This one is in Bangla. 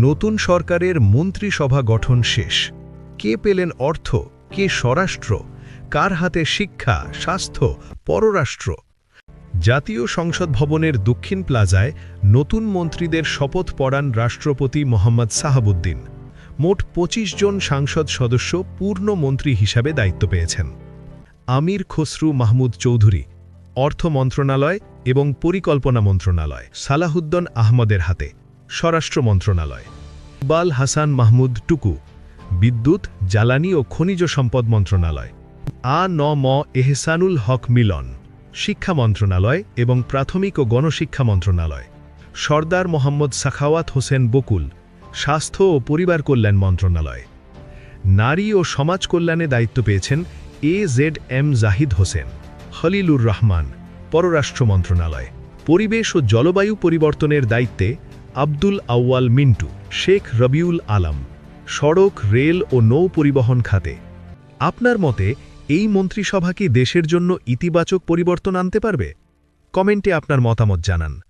নতুন সরকারের মন্ত্রিসভা গঠন শেষ। কে পেলেন অর্থ, কে স্বরাষ্ট্র, কার হাতে শিক্ষা, স্বাস্থ্য, পররাষ্ট্র? জাতীয় সংসদ ভবনের দক্ষিণ প্লাজায় নতুন মন্ত্রীদের শপথ পড়ান রাষ্ট্রপতি মোহাম্মদ সাহাবুদ্দিন। মোট ২৫ জন সাংসদ সদস্য পূর্ণ মন্ত্রী হিসাবে দায়িত্ব পেয়েছেন। আমির খসরু মাহমুদ চৌধুরী অর্থ মন্ত্রণালয় এবং পরিকল্পনা মন্ত্রণালয়, সালাহুদ্দিন আহমদের হাতে স্বরাষ্ট্র মন্ত্রণালয়, ইকবাল হাসান মাহমুদ টুকু বিদ্যুৎ, জ্বালানি ও খনিজ সম্পদ মন্ত্রণালয়, আ.ন.ম এহসানুল হক মিলন শিক্ষা মন্ত্রণালয় এবং প্রাথমিক ও গণশিক্ষা মন্ত্রণালয়, সরদার মোহাম্মদ সাখাওয়াত হোসেন বকুল স্বাস্থ্য ও পরিবার কল্যাণ মন্ত্রণালয়। নারী ও সমাজ কল্যাণে দায়িত্ব পেয়েছেন এ.জেড.এম জাহিদ হোসেন, খলিলুর রহমান পররাষ্ট্র মন্ত্রণালয়। পরিবেশ ও জলবায়ু পরিবর্তনের দায়িত্বে আব্দুল আউয়াল মিন্টু, শেখ রবিউল আলম সড়ক, রেল ও নৌ পরিবহন খাতে। আপনার মতে এই মন্ত্রিসভা কি দেশের জন্য ইতিবাচক পরিবর্তন আনতে পারবে? কমেন্টে আপনার মতামত জানান।